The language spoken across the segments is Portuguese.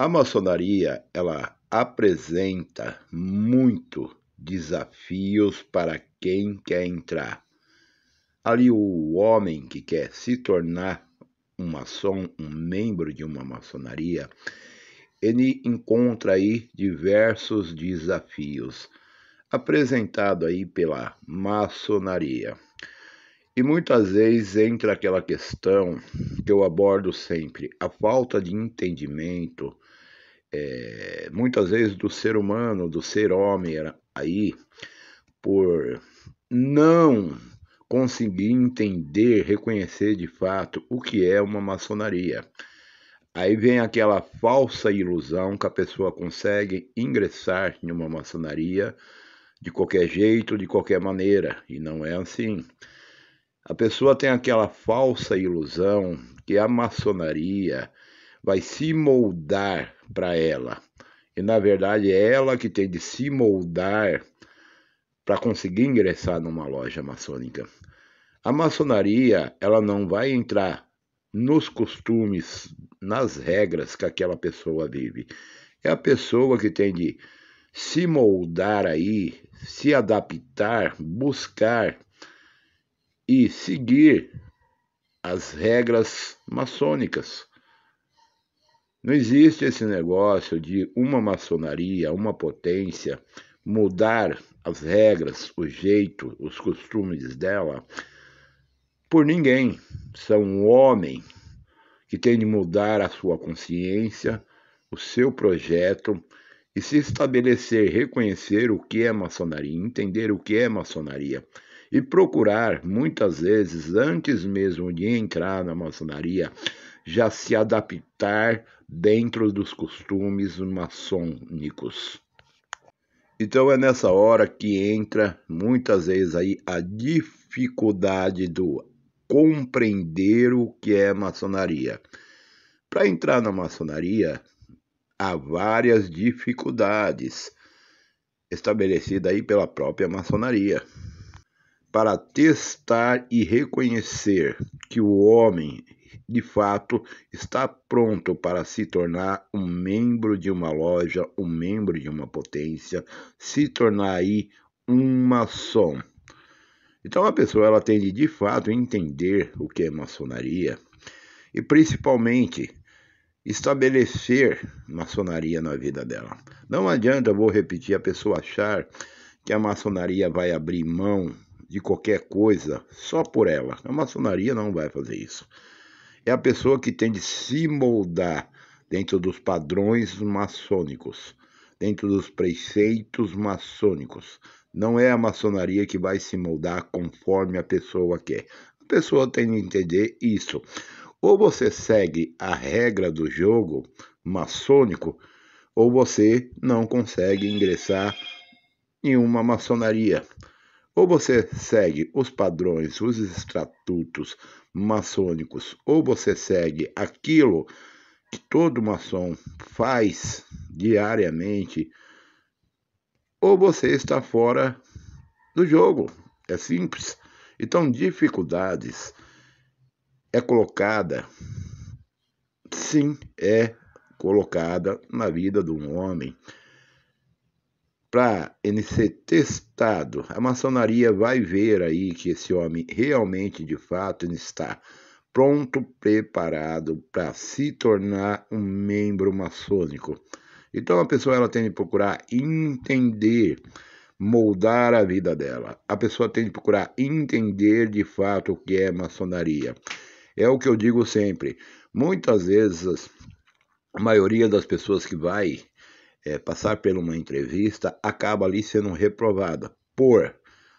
A maçonaria, ela apresenta muito desafios para quem quer entrar. Ali o homem que quer se tornar um maçom, um membro de uma maçonaria, ele encontra aí diversos desafios apresentados aí pela maçonaria. E muitas vezes entra aquela questão que eu abordo sempre, a falta de entendimento, muitas vezes do ser humano, do ser homem aí, por não conseguir entender, reconhecer de fato o que é uma maçonaria. Aí vem aquela falsa ilusão que a pessoa consegue ingressar em uma maçonaria de qualquer jeito, de qualquer maneira, e não é assim. A pessoa tem aquela falsa ilusão que a maçonaria vai se moldar para ela. E na verdade é ela que tem de se moldar para conseguir ingressar numa loja maçônica. A maçonaria, ela não vai entrar nos costumes, nas regras que aquela pessoa vive. É a pessoa que tem de se moldar aí, se adaptar, buscar e seguir as regras maçônicas. Não existe esse negócio de uma maçonaria, uma potência, mudar as regras, o jeito, os costumes dela por ninguém. São um homem que tem de mudar a sua consciência, o seu projeto e se estabelecer, reconhecer o que é maçonaria, entender o que é maçonaria e procurar, muitas vezes, antes mesmo de entrar na maçonaria, já se adaptar dentro dos costumes maçônicos. Então é nessa hora que entra muitas vezes aí a dificuldade do compreender o que é maçonaria. Para entrar na maçonaria, há várias dificuldades estabelecidas aí pela própria maçonaria. Para testar e reconhecer que o homem, de fato, está pronto para se tornar um membro de uma loja, um membro de uma potência, se tornar aí um maçom. Então a pessoa ela tem de fato entender o que é maçonaria e principalmente estabelecer maçonaria na vida dela. Não adianta, eu vou repetir, a pessoa achar que a maçonaria vai abrir mão de qualquer coisa só por ela. A maçonaria não vai fazer isso. É a pessoa que tem de se moldar dentro dos padrões maçônicos, dentro dos preceitos maçônicos. Não é a maçonaria que vai se moldar conforme a pessoa quer. A pessoa tem de entender isso. Ou você segue a regra do jogo maçônico, ou você não consegue ingressar em uma maçonaria. Ou você segue os padrões, os estatutos maçônicos, ou você segue aquilo que todo maçom faz diariamente, ou você está fora do jogo. É simples. Então, dificuldades é colocada, sim, é colocada na vida de um homem para ele ser testado. A maçonaria vai ver aí que esse homem realmente, de fato, ele está pronto, preparado para se tornar um membro maçônico. Então a pessoa ela tem de procurar entender, moldar a vida dela. A pessoa tem de procurar entender de fato o que é maçonaria. É o que eu digo sempre. Muitas vezes a maioria das pessoas que vai passar por uma entrevista acaba ali sendo reprovada por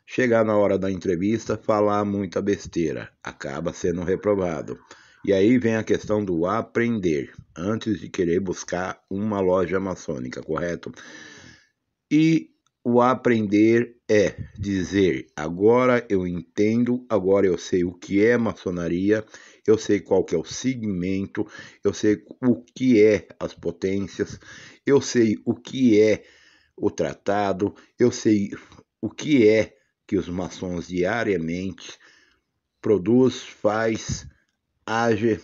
chegar na hora da entrevista, falar muita besteira, acaba sendo reprovado. E aí vem a questão do aprender, antes de querer buscar uma loja maçônica, correto? E o aprender é dizer, agora eu entendo, agora eu sei o que é maçonaria, eu sei qual que é o segmento, eu sei o que é as potências, eu sei o que é o tratado, eu sei o que é que os maçons diariamente produz, faz, age.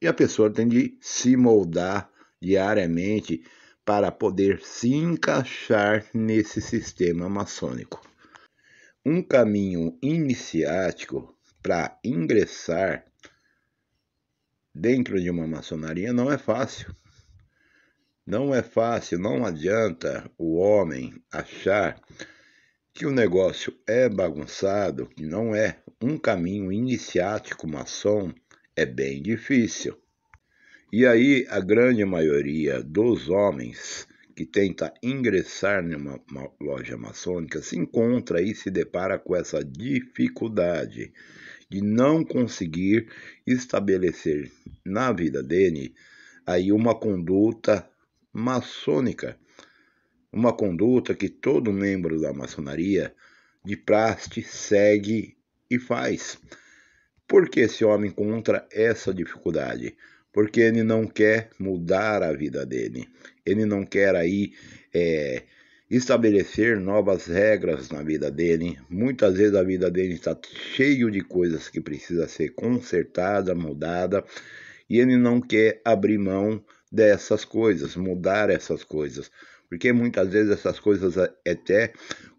E a pessoa tem de se moldar diariamente para poder se encaixar nesse sistema maçônico. Um caminho iniciático para ingressar dentro de uma maçonaria não é fácil. Não é fácil, não adianta o homem achar que o negócio é bagunçado, que não é um caminho iniciático maçom, é bem difícil. E aí a grande maioria dos homens que tenta ingressar numa loja maçônica se encontra e se depara com essa dificuldade de não conseguir estabelecer na vida dele aí uma conduta maçônica, uma conduta que todo membro da maçonaria de praxe segue e faz. Por que esse homem encontra essa dificuldade? Porque ele não quer mudar a vida dele. Ele não quer aí estabelecer novas regras na vida dele. Muitas vezes a vida dele está cheio de coisas que precisa ser consertada, mudada, e ele não quer abrir mão dessas coisas, mudar essas coisas, porque muitas vezes essas coisas é até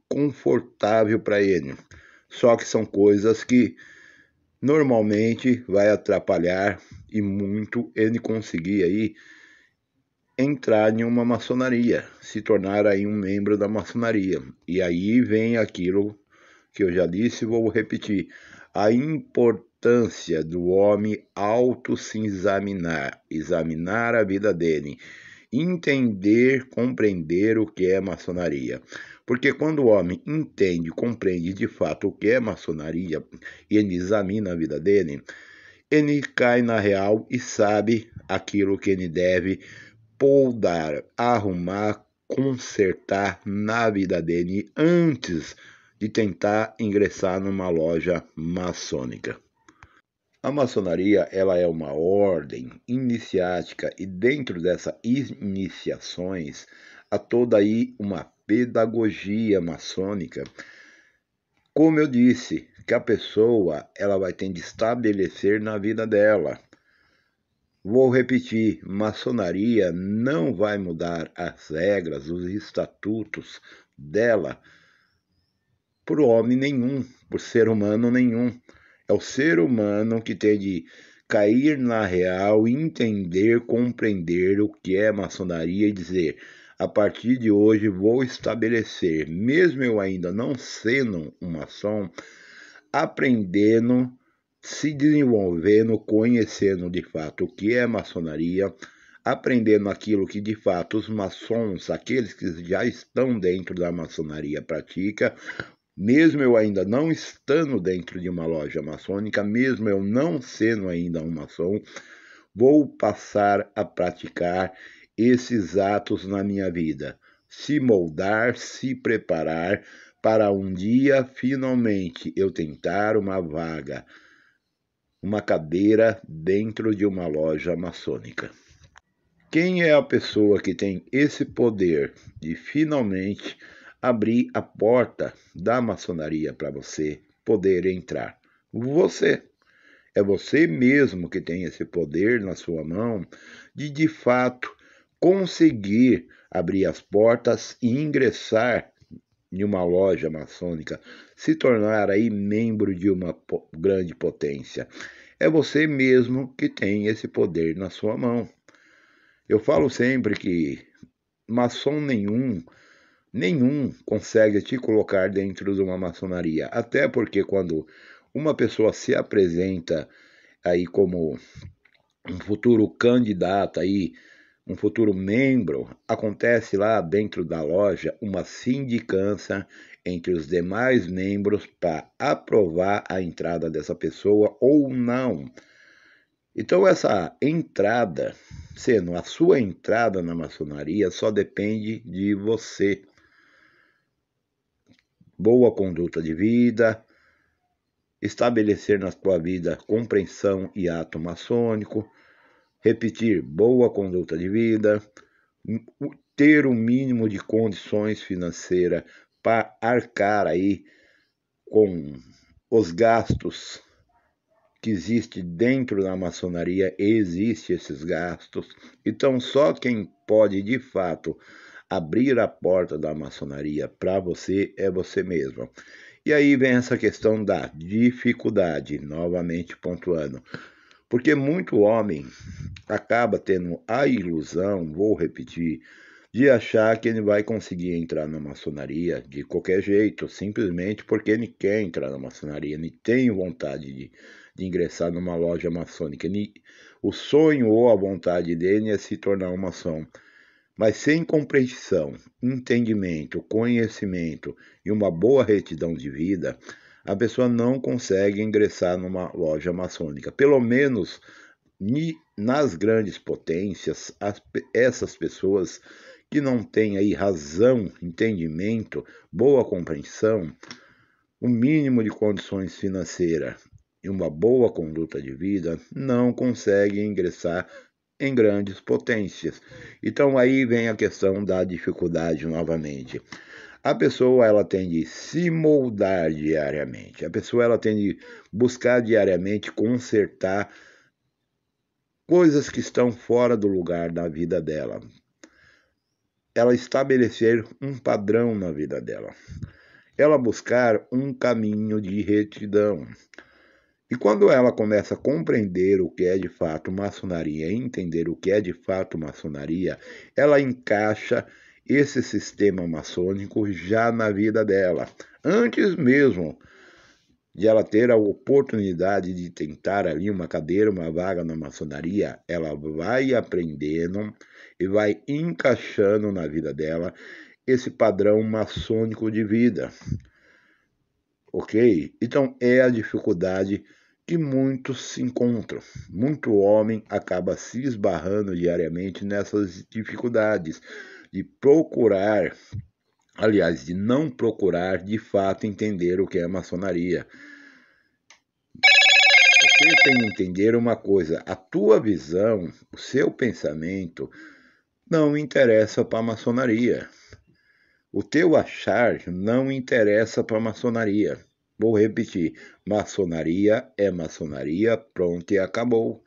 confortável para ele. Só que são coisas que normalmente vai atrapalhar e muito ele conseguir aí entrar em uma maçonaria, se tornar aí um membro da maçonaria. E aí vem aquilo que eu já disse e vou repetir: a importância do homem auto se examinar a vida dele, entender, compreender o que é maçonaria. Porque quando o homem entende, compreende de fato o que é maçonaria e ele examina a vida dele, ele cai na real e sabe aquilo que ele deve podar, arrumar, consertar na vida dele antes de tentar ingressar numa loja maçônica. A maçonaria ela é uma ordem iniciática e dentro dessas iniciações há toda aí uma pedagogia maçônica. Como eu disse, que a pessoa ela vai ter de estabelecer na vida dela. Vou repetir, maçonaria não vai mudar as regras, os estatutos dela por homem nenhum, por ser humano nenhum. É o ser humano que tem de cair na real, entender, compreender o que é maçonaria e dizer: a partir de hoje vou estabelecer, mesmo eu ainda não sendo um maçom, aprendendo, se desenvolvendo, conhecendo de fato o que é maçonaria, aprendendo aquilo que de fato os maçons, aqueles que já estão dentro da maçonaria, praticam. Mesmo eu ainda não estando dentro de uma loja maçônica, mesmo eu não sendo ainda um maçom, vou passar a praticar esses atos na minha vida. Se moldar, se preparar para um dia finalmente eu tentar uma vaga, uma cadeira dentro de uma loja maçônica. Quem é a pessoa que tem esse poder de finalmente abrir a porta da maçonaria para você poder entrar? Você. É você mesmo que tem esse poder na sua mão de fato conseguir abrir as portas e ingressar em uma loja maçônica, se tornar aí membro de uma grande potência. É você mesmo que tem esse poder na sua mão. Eu falo sempre que maçom nenhum consegue te colocar dentro de uma maçonaria. Até porque quando uma pessoa se apresenta aí como um futuro candidato aí, um futuro membro, acontece lá dentro da loja uma sindicância entre os demais membros para aprovar a entrada dessa pessoa ou não. Então essa entrada, sendo a sua entrada na maçonaria, só depende de você. Boa conduta de vida, estabelecer na sua vida compreensão e ato maçônico, repetir boa conduta de vida, ter o mínimo de condições financeiras para arcar aí com os gastos que existe dentro da maçonaria, existe esses gastos. Então, só quem pode, de fato, abrir a porta da maçonaria para você é você mesmo. E aí vem essa questão da dificuldade, novamente pontuando. Porque muito homem acaba tendo a ilusão, vou repetir, de achar que ele vai conseguir entrar na maçonaria de qualquer jeito, simplesmente porque ele quer entrar na maçonaria, ele tem vontade de ingressar numa loja maçônica. O sonho ou a vontade dele é se tornar um maçom. Mas sem compreensão, entendimento, conhecimento e uma boa retidão de vida, a pessoa não consegue ingressar numa loja maçônica. Pelo menos nas grandes potências, essas pessoas que não têm aí razão, entendimento, boa compreensão, o mínimo de condições financeiras e uma boa conduta de vida, não conseguem ingressar em grandes potências. Então aí vem a questão da dificuldade novamente. A pessoa ela tem de se moldar diariamente. A pessoa ela tem de buscar diariamente consertar coisas que estão fora do lugar da vida dela. Ela estabelecer um padrão na vida dela. Ela buscar um caminho de retidão. E quando ela começa a compreender o que é de fato maçonaria, entender o que é de fato maçonaria, ela encaixa esse sistema maçônico já na vida dela. Antes mesmo de ela ter a oportunidade de tentar ali uma cadeira, uma vaga na maçonaria, ela vai aprendendo e vai encaixando na vida dela esse padrão maçônico de vida. Ok? Então é a dificuldade que muitos se encontram. Muito homem acaba se esbarrando diariamente nessas dificuldades de procurar, aliás, de não procurar de fato entender o que é maçonaria. Você tem que entender uma coisa, a tua visão, o seu pensamento não interessa para a maçonaria. O teu achar não interessa para a maçonaria. Vou repetir, maçonaria é maçonaria, pronto e acabou.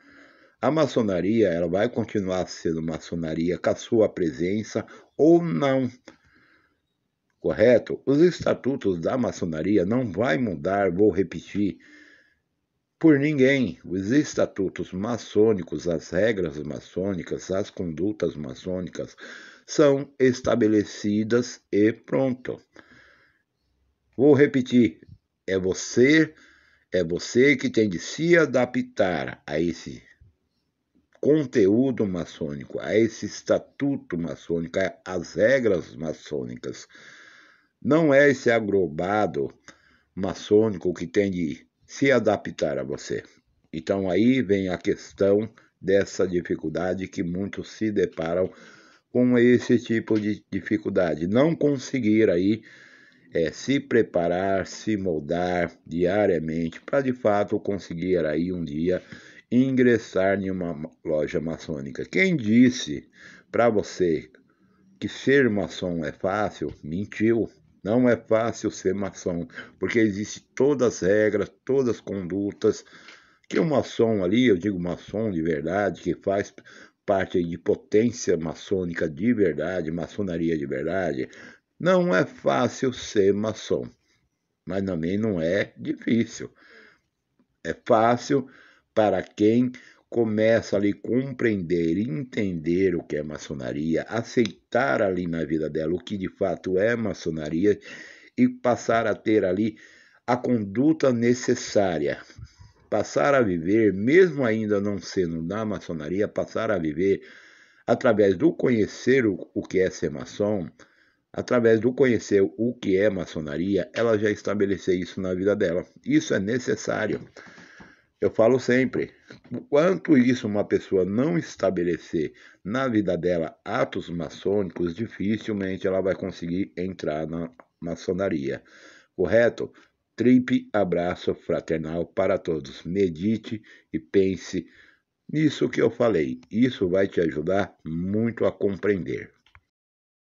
A maçonaria ela vai continuar sendo maçonaria com a sua presença ou não. Correto? Os estatutos da maçonaria não vai mudar, vou repetir, por ninguém. Os estatutos maçônicos, as regras maçônicas, as condutas maçônicas são estabelecidas e pronto. Vou repetir, é você que tem de se adaptar a esse conteúdo maçônico, a esse estatuto maçônico, às regras maçônicas. Não é esse agrobado maçônico que tem de se adaptar a você. Então aí vem a questão dessa dificuldade que muitos se deparam com esse tipo de dificuldade. Não conseguir aí se preparar, se moldar diariamente para de fato conseguir aí um dia ingressar em uma loja maçônica. Quem disse para você que ser maçom é fácil, mentiu. Não é fácil ser maçom, porque existem todas as regras, todas as condutas que o maçom ali, eu digo maçom de verdade, que faz parte de potência maçônica de verdade, maçonaria de verdade, não é fácil ser maçom, mas também não é difícil. É fácil para quem começa ali a compreender, entender o que é maçonaria, aceitar ali na vida dela o que de fato é maçonaria e passar a ter ali a conduta necessária. Passar a viver, mesmo ainda não sendo da maçonaria, passar a viver através do conhecer o que é ser maçom, através do conhecer o que é maçonaria, ela já estabeleceu isso na vida dela. Isso é necessário. Eu falo sempre, quanto isso uma pessoa não estabelecer na vida dela atos maçônicos, dificilmente ela vai conseguir entrar na maçonaria. Correto? Tripe abraço fraternal para todos. Medite e pense nisso que eu falei. Isso vai te ajudar muito a compreender.